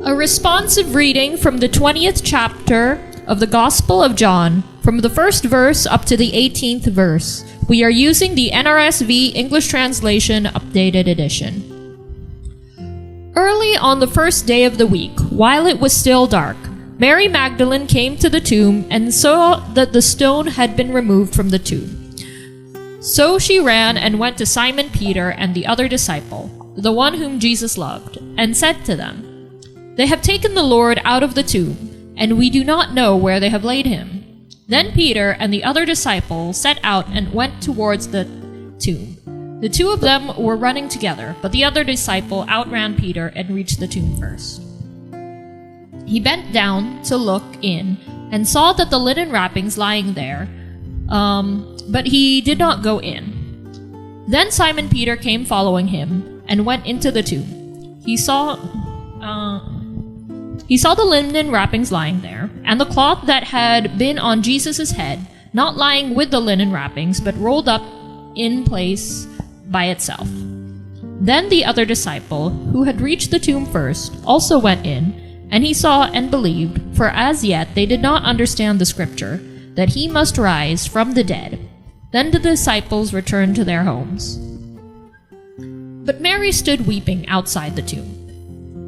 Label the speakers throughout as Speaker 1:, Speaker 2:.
Speaker 1: A responsive reading from the 20th chapter of the Gospel of John, from the first verse up to the 18th verse. We are using the NRSV English Translation Updated Edition. Early on the first day of the week, while it was still dark, Mary Magdalene came to the tomb and saw that the stone had been removed from the tomb. So she ran and went to Simon Peter and the other disciple, the one whom Jesus loved, and said to them, "They have taken the Lord out of the tomb, and we do not know where they have laid him." Then Peter and the other disciple set out and went towards the tomb. The two of them were running together, but the other disciple outran Peter and reached the tomb first. He bent down to look in and saw that the linen wrappings lying there, but he did not go in. Then Simon Peter came following him and went into the tomb. He saw the linen wrappings lying there, and the cloth that had been on Jesus' head, not lying with the linen wrappings, but rolled up in place by itself. Then the other disciple, who had reached the tomb first, also went in, and he saw and believed, for as yet they did not understand the scripture, that he must rise from the dead. Then the disciples returned to their homes. But Mary stood weeping outside the tomb.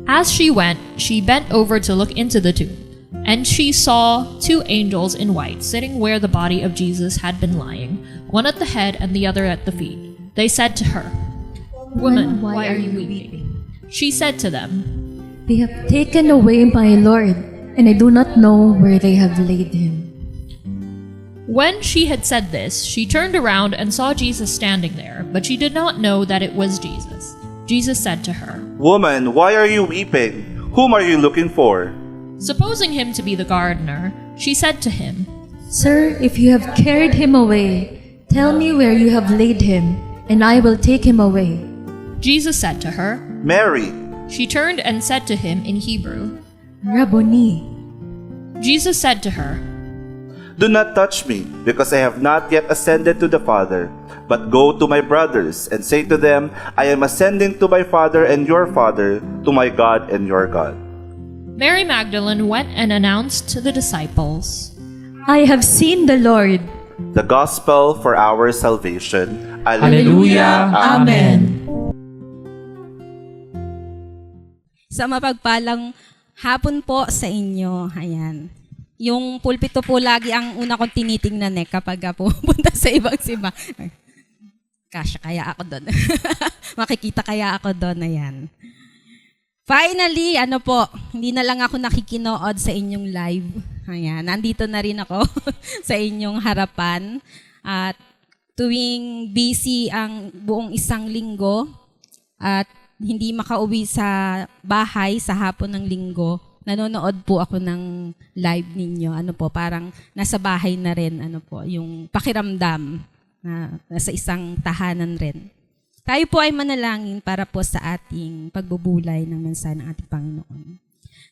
Speaker 1: As she went, she bent over to look into the tomb, and she saw two angels in white sitting where the body of Jesus had been lying, one at the head and the other at the feet. They said to her, "Woman, why are you weeping?" She said to them,
Speaker 2: "They have taken away my Lord, and I do not know where they have laid him."
Speaker 1: When she had said this, she turned around and saw Jesus standing there, but she did not know that it was Jesus. Jesus said to her,
Speaker 3: "Woman, why are you weeping? Whom are you looking for?"
Speaker 1: Supposing him to be the gardener, she said to him,
Speaker 2: "Sir, if you have carried him away, tell me where you have laid him, and I will take him away."
Speaker 1: Jesus said to her,
Speaker 3: "Mary."
Speaker 1: She turned and said to him in Hebrew,
Speaker 2: "Rabboni."
Speaker 1: Jesus said to her,
Speaker 3: "Do not touch me, because I have not yet ascended to the Father. But go to my brothers and say to them, I am ascending to my Father and your Father, to my God and your God."
Speaker 1: Mary Magdalene went and announced to the disciples,
Speaker 2: "I have seen the Lord."
Speaker 3: The Gospel for our salvation.
Speaker 4: Hallelujah.
Speaker 2: Amen.
Speaker 5: Sa mapagpalang hapon po sa inyo. Ayan. Yung pulpito po lagi ang una kong tinitingnan kapag pupunta sa ibang simba. Kasya kaya ako doon. Makikita kaya ako doon. Ayan. Finally, hindi na lang ako nakikinood sa inyong live. Ayan, nandito na rin ako sa inyong harapan. At tuwing busy ang buong isang linggo at hindi makauwi sa bahay sa hapon ng linggo, nanonood po ako ng live ninyo. Parang nasa bahay na rin, yung pakiramdam na nasa isang tahanan rin. Tayo po ay manalangin para po sa ating pagbubulay ng mensahe ng ating Panginoon.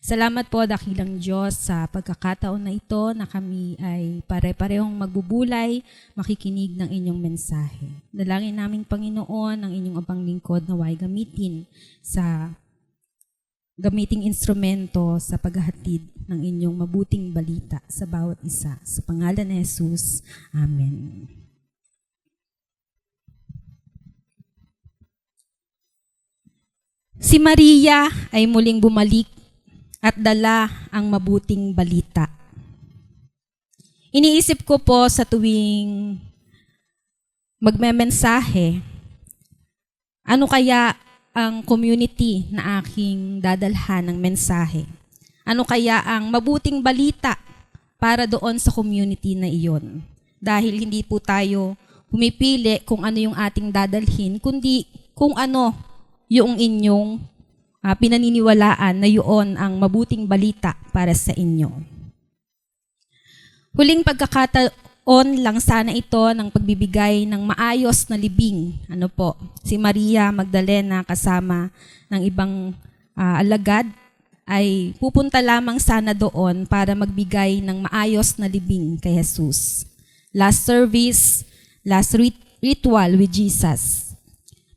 Speaker 5: Salamat po, dakilang Diyos, sa pagkakataon na ito na kami ay pare-parehong magbubulay, makikinig ng inyong mensahe. Dalangin namin, Panginoon, ang inyong abang lingkod na naway gamiting instrumento sa paghahatid ng inyong mabuting balita sa bawat isa. Sa pangalan ni Jesus, Amen. Si Maria ay muling bumalik at dala ang mabuting balita. Iniisip ko po sa tuwing magmemensahe, ano kaya ang community na aking dadalhan ng mensahe? Ano kaya ang mabuting balita para doon sa community na iyon? Dahil hindi po tayo pumipili kung ano yung ating dadalhin, kundi kung ano yung inyong pinaniniwalaan na yun ang mabuting balita para sa inyo. Huling pagkakataon lang sana ito ng pagbibigay ng maayos na libing. Si Maria Magdalena kasama ng ibang alagad ay pupunta lamang sana doon para magbigay ng maayos na libing kay Jesus. Last service, last ritual with Jesus.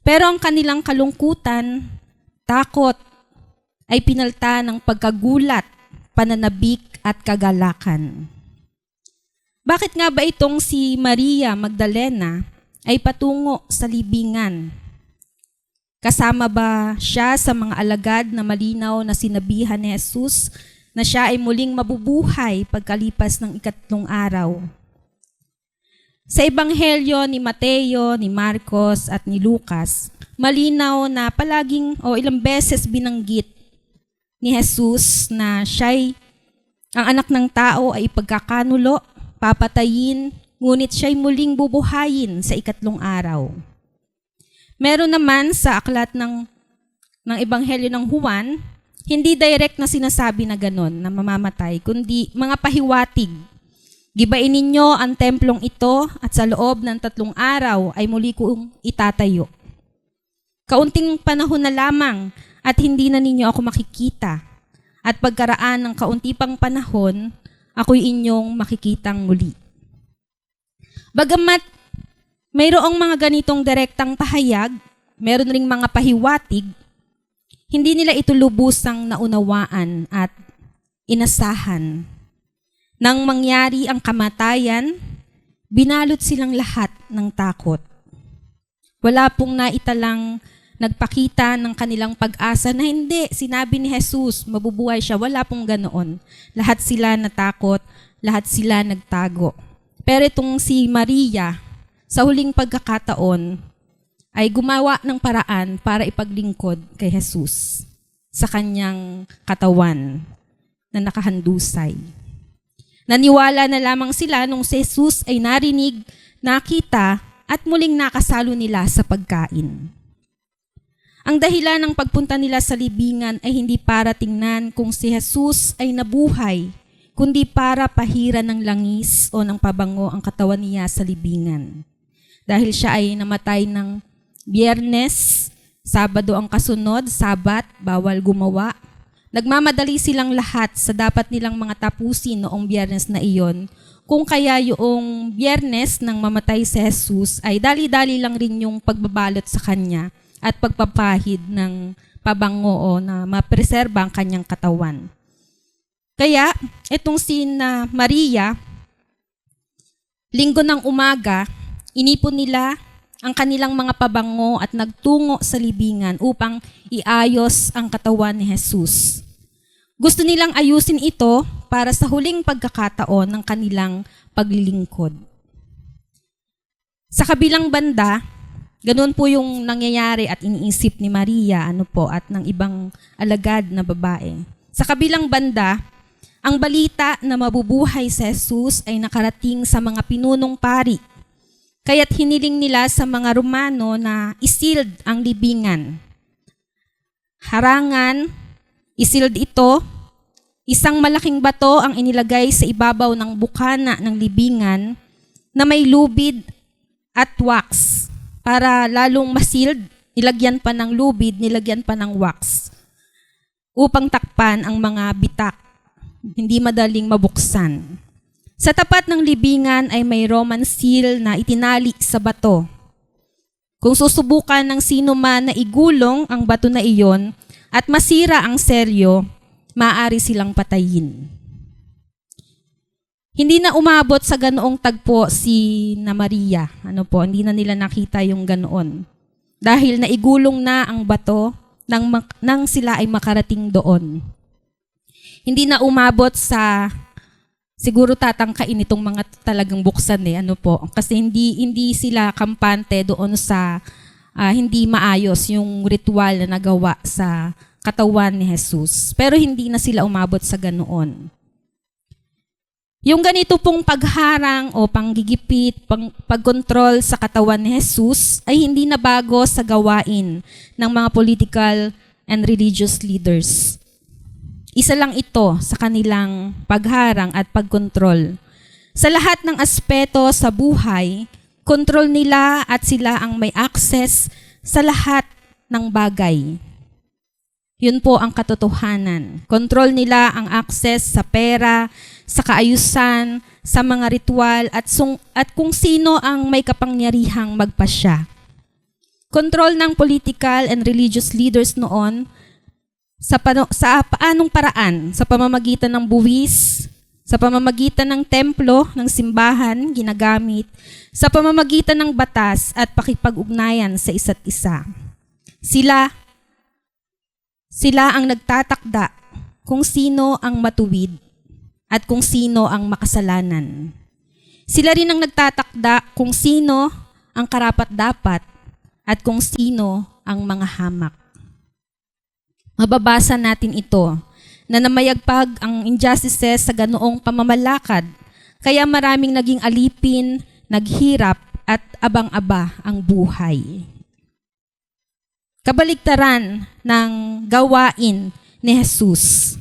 Speaker 5: Pero ang kanilang kalungkutan, takot, ay pinalta ng pagkagulat, pananabik at kagalakan. Bakit nga ba itong si Maria Magdalena ay patungo sa libingan? Kasama ba siya sa mga alagad na malinaw na sinabihan ni Jesus na siya ay muling mabubuhay pagkalipas ng 3 araw? Sa ebanghelyo ni Mateo, ni Marcos at ni Lucas, malinaw na palaging o ilang beses binanggit ni Jesus na siya'y ang anak ng tao ay ipagkakanulo, papatayin, ngunit siya'y muling bubuhayin sa 3 araw. Meron naman sa aklat ng ebanghelyo ng Juan, hindi direct na sinasabi na ganon, na mamamatay, kundi mga pahiwatig. Gibain ninyo ang templong ito at sa loob ng 3 araw ay muli kong itatayo. Kaunting panahon na lamang at hindi na ninyo ako makikita. At pagkaraan ng kaunti pang panahon, ako'y inyong makikitang muli. Bagamat mayroong mga ganitong direktang pahayag, meron ring mga pahiwatig, hindi nila ito lubusang naunawaan at inasahan. Nang mangyari ang kamatayan, binalot silang lahat ng takot. Wala pong naitalang nagpakita ng kanilang pag-asa na hindi, sinabi ni Jesus, mabubuhay siya. Wala pong ganoon. Lahat sila natakot, lahat sila nagtago. Pero itong si Maria, sa huling pagkakataon, ay gumawa ng paraan para ipaglingkod kay Jesus sa kanyang katawan na nakahandusay. Naniwala na lamang sila nung si Jesus ay narinig, nakita at muling nakasalo nila sa pagkain. Ang dahilan ng pagpunta nila sa libingan ay hindi para tingnan kung si Jesus ay nabuhay, kundi para pahiran ng langis o ng pabango ang katawan niya sa libingan. Dahil siya ay namatay ng Biyernes, Sabado ang kasunod, Sabat, bawal gumawa. Nagmamadali silang lahat sa dapat nilang mga tapusin noong Biyernes na iyon. Kung kaya yung Biyernes nang mamatay si Jesus ay dali-dali lang rin yung pagbabalot sa kanya at pagpapahid ng pabango o na mapreserba ang kanyang katawan. Kaya itong si Maria, Linggo ng umaga, inipon nila ang kanilang mga pabango at nagtungo sa libingan upang iayos ang katawan ni Jesus. Gusto nilang ayusin ito para sa huling pagkakataon ng kanilang paglilingkod. Sa kabilang banda, ganun po yung nangyayari at iniisip ni Maria at ng ibang alagad na babae. Sa kabilang banda, ang balita na mabubuhay si Jesus ay nakarating sa mga pinunong pari. Kaya't hiniling nila sa mga Romano na isild ang libingan. Harangan, isild ito, isang malaking bato ang inilagay sa ibabaw ng bukana ng libingan na may lubid at wax. Para lalong masild, nilagyan pa ng lubid, nilagyan pa ng wax upang takpan ang mga bitak, hindi madaling mabuksan. Sa tapat ng libingan ay may Roman seal na itinali sa bato. Kung susubukan ng sino man na igulong ang bato na iyon at masira ang seryo, maaari silang patayin. Hindi na umabot sa ganoong tagpo si Maria. Hindi na nila nakita yung ganoon. Dahil naigulong na ang bato nang sila ay makarating doon. Hindi na umabot sa siguro tatangkain itong mga talagang buksan kasi hindi sila kampante doon sa hindi maayos yung ritual na nagawa sa katawan ni Jesus. Pero hindi na sila umabot sa ganoon. Yung ganito pong pagharang o panggigipit, pagkontrol sa katawan ni Jesus ay hindi na bago sa gawain ng mga political and religious leaders. Isa lang ito sa kanilang pagharang at pagkontrol. Sa lahat ng aspeto sa buhay, kontrol nila at sila ang may access sa lahat ng bagay. Yun po ang katotohanan. Kontrol nila ang access sa pera, sa kaayusan, sa mga ritual at kung sino ang may kapangyarihang magpasya. Kontrol ng political and religious leaders noon sa paanong paraan? Sa pamamagitan ng buwis, sa pamamagitan ng templo, ng simbahan, ginagamit, sa pamamagitan ng batas at pakipag-ugnayan sa isa't isa. Sila ang nagtatakda kung sino ang matuwid at kung sino ang makasalanan. Sila rin ang nagtatakda kung sino ang karapat-dapat at kung sino ang mga hamak. Mababasa natin ito na namayagpag ang injustices sa ganoong pamamalakad, kaya maraming naging alipin, naghirap at abang-aba ang buhay. Kabaligtaran ng gawain ni Jesus.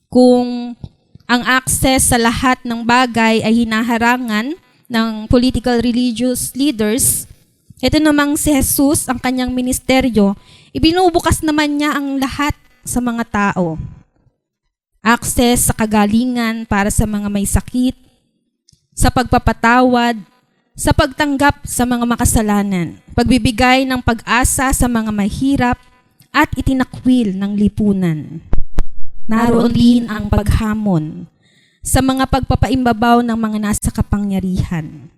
Speaker 5: Kung ang access sa lahat ng bagay ay hinaharangan ng political religious leaders, ito namang si Jesus, ang kanyang ministeryo, ibinubukas naman niya ang lahat sa mga tao. Access sa kagalingan para sa mga may sakit, sa pagpapatawad, sa pagtanggap sa mga makasalanan, pagbibigay ng pag-asa sa mga mahirap, at itinakwil ng lipunan. Naroon din ang paghamon sa mga pagpapaimbabaw ng mga nasa kapangyarihan.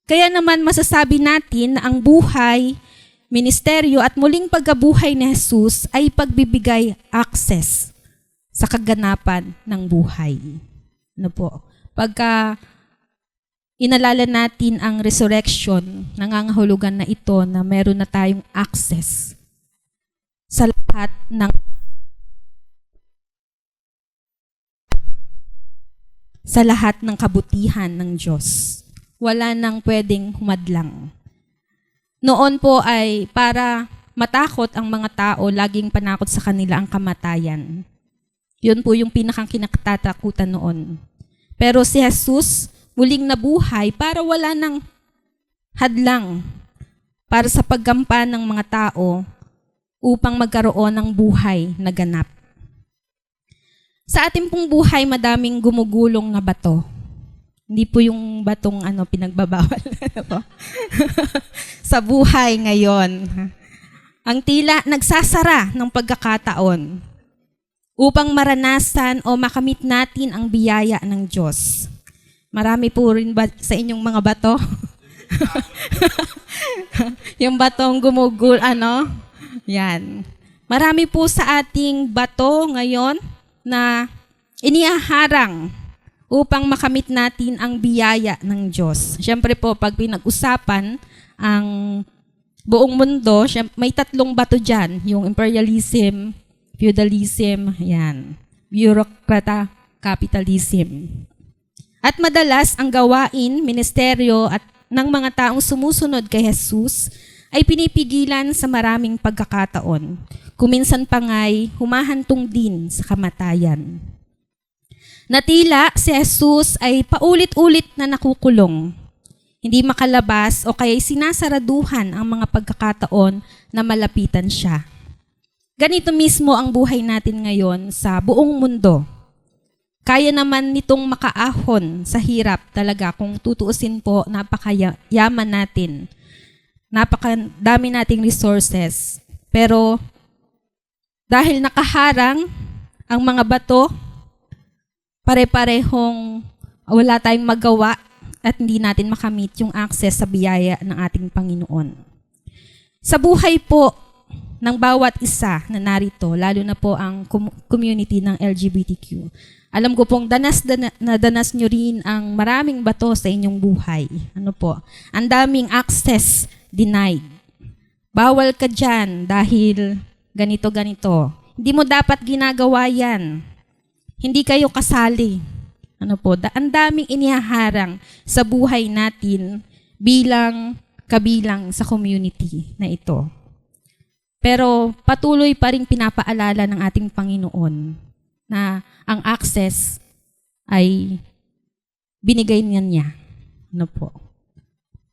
Speaker 5: Kaya naman masasabi natin na ang buhay, ministeryo at muling pagkabuhay ni Jesus ay pagbibigay access sa kaganapan ng buhay. Ano po? Pagka inalala natin ang resurrection, nangangahulugan na ito na meron na tayong access sa lahat ng kabutihan ng Diyos. Wala nang pwedeng humadlang. Noon po ay para matakot ang mga tao, laging panakot sa kanila ang kamatayan. Yun po yung pinakang kinatatakutan noon. Pero si Jesus muling nabuhay para wala nang hadlang para sa paggampan ng mga tao upang magkaroon ng buhay na ganap. Sa ating pong buhay, madaming gumugulong na bato. Hindi po yung batong pinagbabawal. Sa buhay ngayon, ang tila nagsasara ng pagkakataon upang maranasan o makamit natin ang biyaya ng Diyos. Marami po rin ba sa inyong mga bato? Yung batong yan. Marami po sa ating bato ngayon na inihaharang upang makamit natin ang biyaya ng Diyos. Siyempre po, pag pinag-usapan ang buong mundo, may tatlong bato dyan. Yung imperialism, feudalism, yan. Bureaucrata, capitalism. At madalas, ang gawain, ministeryo at ng mga taong sumusunod kay Jesus ay pinipigilan sa maraming pagkakataon. Kuminsan pa nga'y humahantong din sa kamatayan. Natila si Jesus ay paulit-ulit na nakukulong. Hindi makalabas o kaya'y sinasaraduhan ang mga pagkakataon na malapitan siya. Ganito mismo ang buhay natin ngayon sa buong mundo. Kaya naman nitong makaahon sa hirap talaga kung tutuusin po, napakayaman natin. Napakadami nating resources. Pero dahil nakaharang ang mga bato, pare-parehong wala tayong magawa at hindi natin makamit yung access sa biyaya ng ating Panginoon. Sa buhay po ng bawat isa na narito, lalo na po ang community ng LGBTQ, alam ko pong danas nyo rin ang maraming bato sa inyong buhay. Ang daming access denied. Bawal ka dyan dahil ganito. Hindi mo dapat ginagawa yan. Hindi kayo kasali. Ang daming inihaharang sa buhay natin bilang kabilang sa community na ito. Pero patuloy pa rin pinapaalala ng ating Panginoon na ang access ay binigay niya.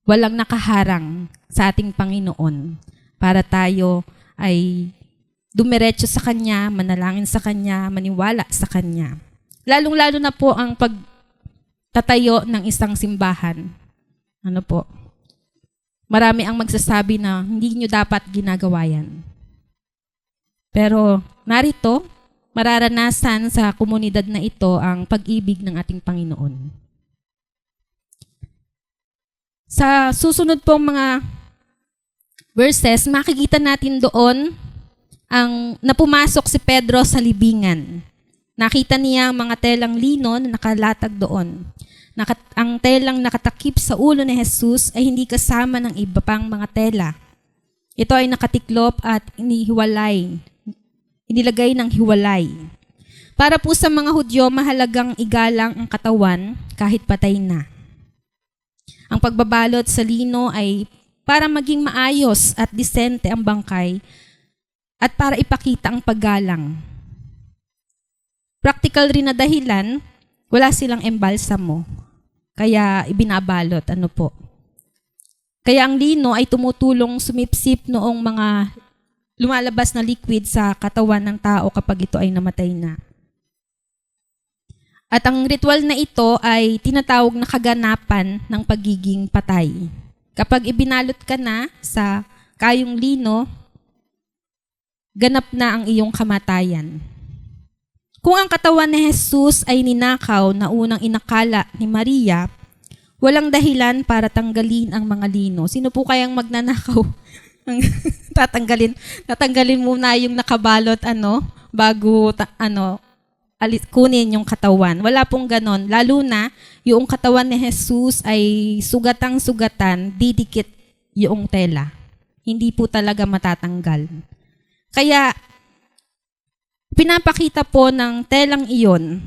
Speaker 5: Walang nakaharang sa ating Panginoon para tayo ay dumiretso sa Kanya, manalangin sa Kanya, maniwala sa Kanya. Lalong-lalo na po ang pagtatayo ng isang simbahan. Marami ang magsasabi na hindi nyo dapat ginagawa yan. Pero narito, mararanasan sa komunidad na ito ang pag-ibig ng ating Panginoon. Sa susunod pong mga verses, makikita natin doon ang napumasok si Pedro sa libingan. Nakita niya ang mga telang lino na nakalatag doon. Ang telang nakatakip sa ulo ni Jesus ay hindi kasama ng iba pang mga tela. Ito ay nakatiklop at inilagay ng hiwalay. Para po sa mga Hudyo, mahalagang igalang ang katawan kahit patay na. Ang pagbabalot sa lino ay para maging maayos at disente ang bangkay at para ipakita ang paggalang. Practical rin na dahilan, wala silang embalsamo. Kaya ibinabalot, Kaya ang lino ay tumutulong sumipsip noong mga lumalabas na liquid sa katawan ng tao kapag ito ay namatay na. At ang ritual na ito ay tinatawag na kaganapan ng pagiging patay. Kapag ibinalot ka na sa kayong lino, ganap na ang iyong kamatayan. Kung ang katawan ni Jesus ay ninakaw na unang inakala ni Maria, walang dahilan para tanggalin ang mga lino. Sino po kayang magnanakaw? Tatanggalin muna yung nakabalot bago kunin yung katawan. Wala pong ganon. Lalo na yung katawan ni Jesus ay sugatang-sugatan, didikit yung tela. Hindi po talaga matatanggal. Kaya pinapakita po ng telang iyon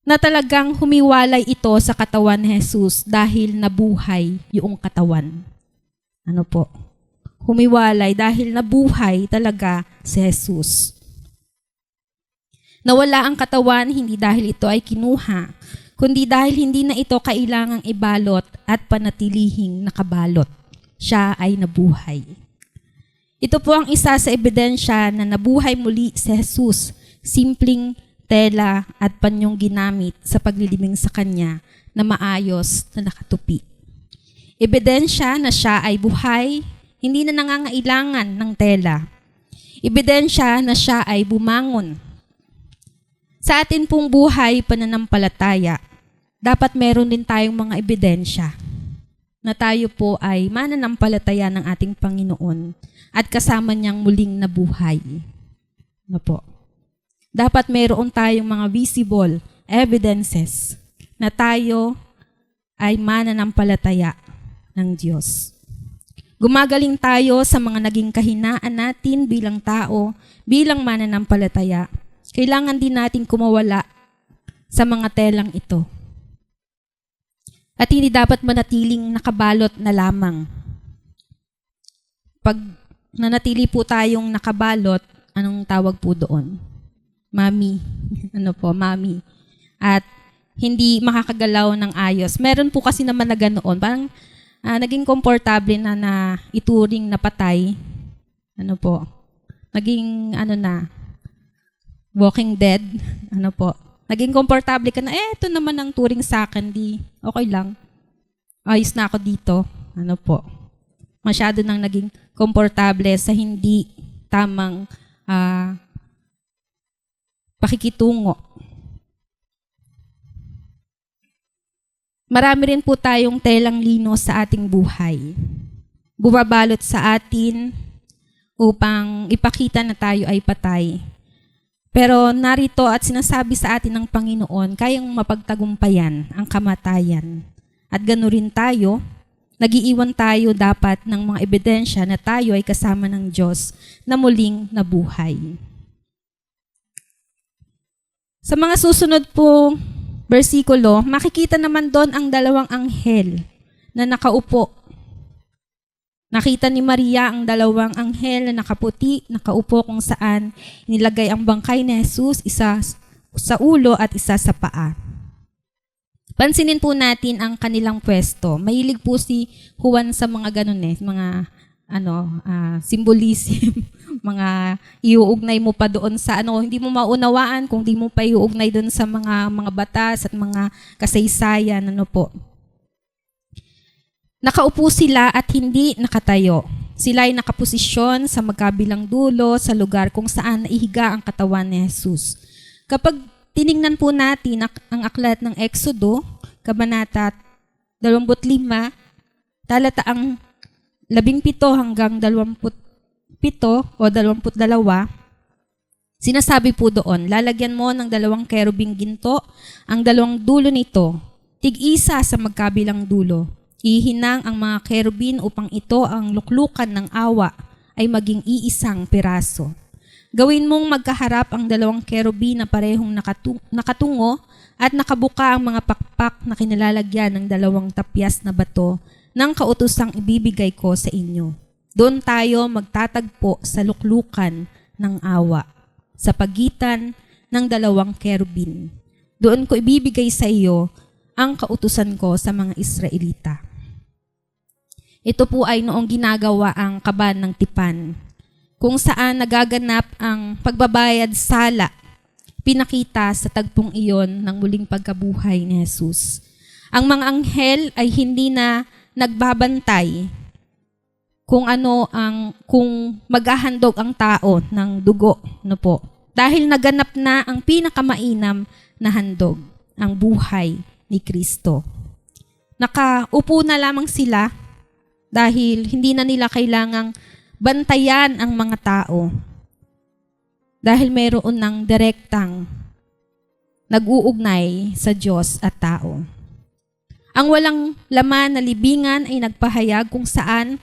Speaker 5: na talagang humiwalay ito sa katawan ni Jesus dahil nabuhay yung katawan. Humiwalay dahil nabuhay talaga si Jesus. Nawala ang katawan hindi dahil ito ay kinuha, kundi dahil hindi na ito kailangang ibalot at panatilihing nakabalot. Siya ay nabuhay. Ito po ang isa sa ebidensya na nabuhay muli si Jesus, simpleng tela at panyong ginamit sa paglilibing sa Kanya na maayos na nakatupi. Ebidensya na siya ay buhay, hindi na nangangailangan ng tela. Ebidensya na siya ay bumangon. Sa atin pong buhay pananampalataya, dapat meron din tayong mga ebidensya na tayo po ay mananampalataya ng ating Panginoon at kasama niyang muling nabuhay. Dapat mayroon tayong mga visible evidences na tayo ay mananampalataya ng Diyos. Gumagaling tayo sa mga naging kahinaan natin bilang tao, bilang mananampalataya. Kailangan din natin kumawala sa mga telang ito. At hindi dapat manatiling nakabalot na lamang. Pag nanatili po tayong nakabalot, anong tawag po doon? Mami. Mami. At hindi makakagalaw ng ayos. Meron po kasi naman na ganoon. Parang naging komportable na ituring na patay. Naging Walking Dead. Naging komportable ka na, ito naman ang turing sa akin, di okay lang. Ayos na ako dito. Masyado nang naging komportable sa hindi tamang pakikitungo. Marami rin po tayong telang lino sa ating buhay. Bumabalot sa atin upang ipakita na tayo ay patay. Pero narito at sinasabi sa atin ng Panginoon, kayang mapagtagumpayan ang kamatayan. At gano'n rin tayo, nag-iiwan tayo dapat ng mga ebidensya na tayo ay kasama ng Diyos na muling nabuhay. Sa mga susunod po bersikulo, makikita naman doon ang dalawang anghel na nakaupo. Nakita ni Maria ang dalawang anghel na nakaputi, nakaupo kung saan nilagay ang bangkay ni Jesus, isa sa ulo at isa sa paa. Pansinin po natin ang kanilang pwesto. Mahilig po si Juan sa mga ganun mga symbolism, mga iuugnay mo pa doon sa hindi mo maunawaan kung di mo pa iuugnay doon sa mga batas at mga kasaysayan, po. Nakaupo sila at hindi nakatayo. Sila ay nakaposisyon sa magkabilang dulo sa lugar kung saan naihiga ang katawan ni Jesus. Kapag tiningnan po natin ang aklat ng Exodo, Kabanata 25, talataang 17 hanggang 27 o 22, sinasabi po doon, lalagyan mo ng 2 kerubing ginto ang 2 dulo nito, tig-isa sa magkabilang dulo. Ihinang ang mga kerubin upang ito ang luklukan ng awa ay maging iisang piraso. Gawin mong magkaharap ang 2 kerubin na parehong nakatungo at nakabuka ang mga pakpak na kinalalagyan ng 2 tapyas na bato ng kautosang ibibigay ko sa inyo. Doon tayo magtatagpo sa luklukan ng awa sa pagitan ng 2 kerubin. Doon ko ibibigay sa iyo ang kautusan ko sa mga Israelita. Ito po ay noong ginagawa ang kaban ng tipan, kung saan nagaganap ang pagbabayad sala, pinakita sa tagpong iyon ng muling pagkabuhay ni Jesus. Ang mga anghel ay hindi na nagbabantay kung maghahandog ang tao ng dugo, no po. Dahil naganap na ang pinakamainam na handog, ang buhay ni Kristo. Nakaupo na lamang sila dahil hindi na nila kailangang bantayan ang mga tao. Dahil mayroon ng direktang nag-uugnay sa Diyos at tao. Ang walang laman na libingan ay nagpahayag kung saan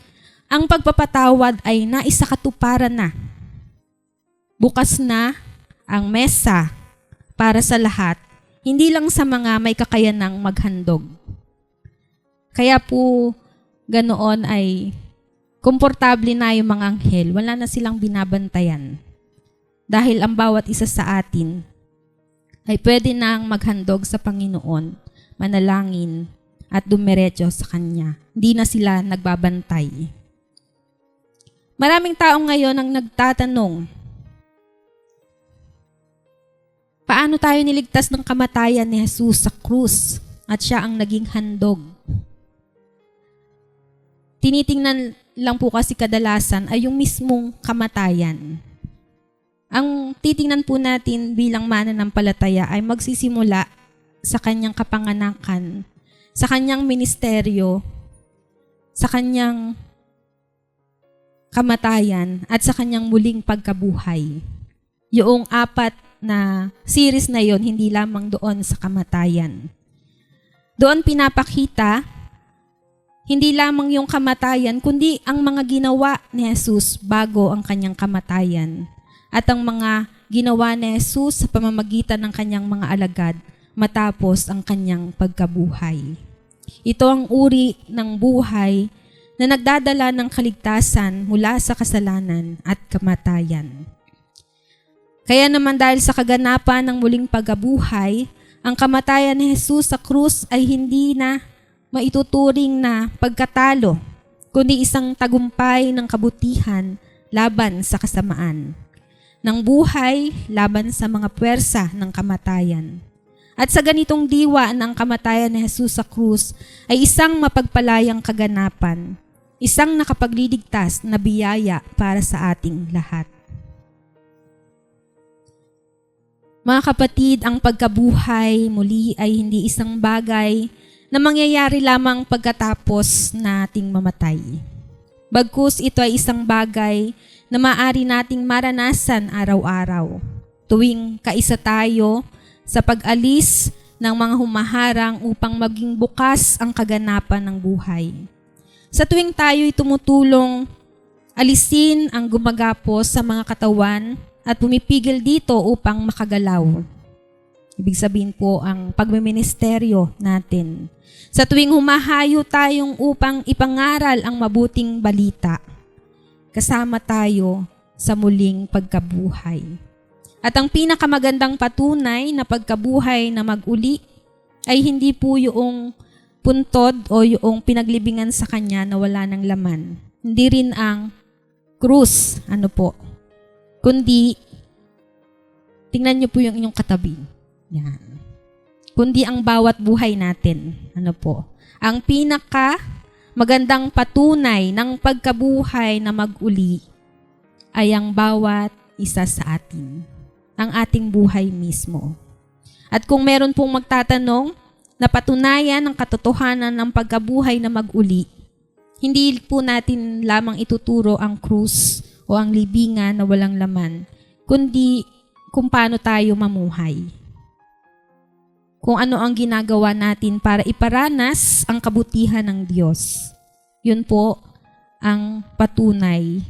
Speaker 5: ang pagpapatawad ay naisakatuparan na. Bukas na ang mesa para sa lahat, hindi lang sa mga may kakayanang maghandog. Kaya po ganoon ay komportable na yung mga anghel, wala na silang binabantayan. Dahil ang bawat isa sa atin ay pwede nang maghandog sa Panginoon, manalangin at dumiretso sa Kanya. Hindi na sila nagbabantay. Maraming tao ngayon ang nagtatanong, paano tayo niligtas ng kamatayan ni Jesus sa krus at siya ang naging handog? Tinitingnan lang po kasi kadalasan ay yung mismong kamatayan. Ang titingnan po natin bilang mananampalataya ay magsisimula sa kanyang kapanganakan, sa kanyang ministeryo, sa kanyang kamatayan, at sa kanyang muling pagkabuhay. Yung 4 na series na yon, hindi lamang doon sa kamatayan. Doon pinapakita hindi lamang yung kamatayan, kundi ang mga ginawa ni Jesus bago ang kanyang kamatayan at ang mga ginawa ni Jesus sa pamamagitan ng kanyang mga alagad matapos ang kanyang pagkabuhay. Ito ang uri ng buhay na nagdadala ng kaligtasan mula sa kasalanan at kamatayan. Kaya naman dahil sa kaganapan ng muling pagkabuhay, ang kamatayan ni Jesus sa krus ay hindi na maituturing na pagkatalo, kundi isang tagumpay ng kabutihan laban sa kasamaan, ng buhay laban sa mga puwersa ng kamatayan. At sa ganitong diwa ng kamatayan ni Jesus sa krus ay isang mapagpalayang kaganapan, isang nakapagliligtas na biyaya para sa ating lahat. Mga kapatid, ang pagkabuhay muli ay hindi isang bagay na mangyayari lamang pagkatapos nating mamatay. Bagkus ito ay isang bagay na maaari nating maranasan araw-araw, tuwing kaisa tayo sa pag-alis ng mga humaharang upang maging bukas ang kaganapan ng buhay. Sa tuwing tayo'y tumutulong alisin ang gumagapos sa mga katawan at pumipigil dito upang makagalaw. Ibig sabihin po ang pagmiministeryo natin. Sa tuwing humahayo tayong upang ipangaral ang mabuting balita, kasama tayo sa muling pagkabuhay. At ang pinakamagandang patunay na pagkabuhay na mag-uli ay hindi po yung puntod o yung pinaglibingan sa kanya na wala ng laman. Hindi rin ang krus, kundi, tingnan niyo po yung inyong katabi. Yan. Kundi ang bawat buhay natin. Ang pinaka magandang patunay ng pagkabuhay na mag-uli ay ang bawat isa sa atin, ang ating buhay mismo. At kung meron pong magtatanong na patunayan ng katotohanan ng pagkabuhay na mag-uli, hindi po natin lamang ituturo ang krus o ang libingan na walang laman, kundi kung paano tayo mamuhay. Kung ano ang ginagawa natin para iparanas ang kabutihan ng Diyos. Yun po ang patunay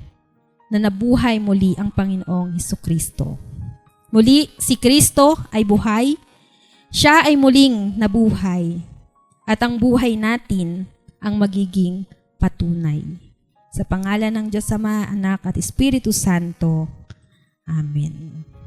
Speaker 5: na nabuhay muli ang Panginoong Hesukristo. Muli, si Kristo ay buhay. Siya ay muling nabuhay. At ang buhay natin ang magiging patunay. Sa pangalan ng Diyos Ama, Anak at Espiritu Santo. Amen.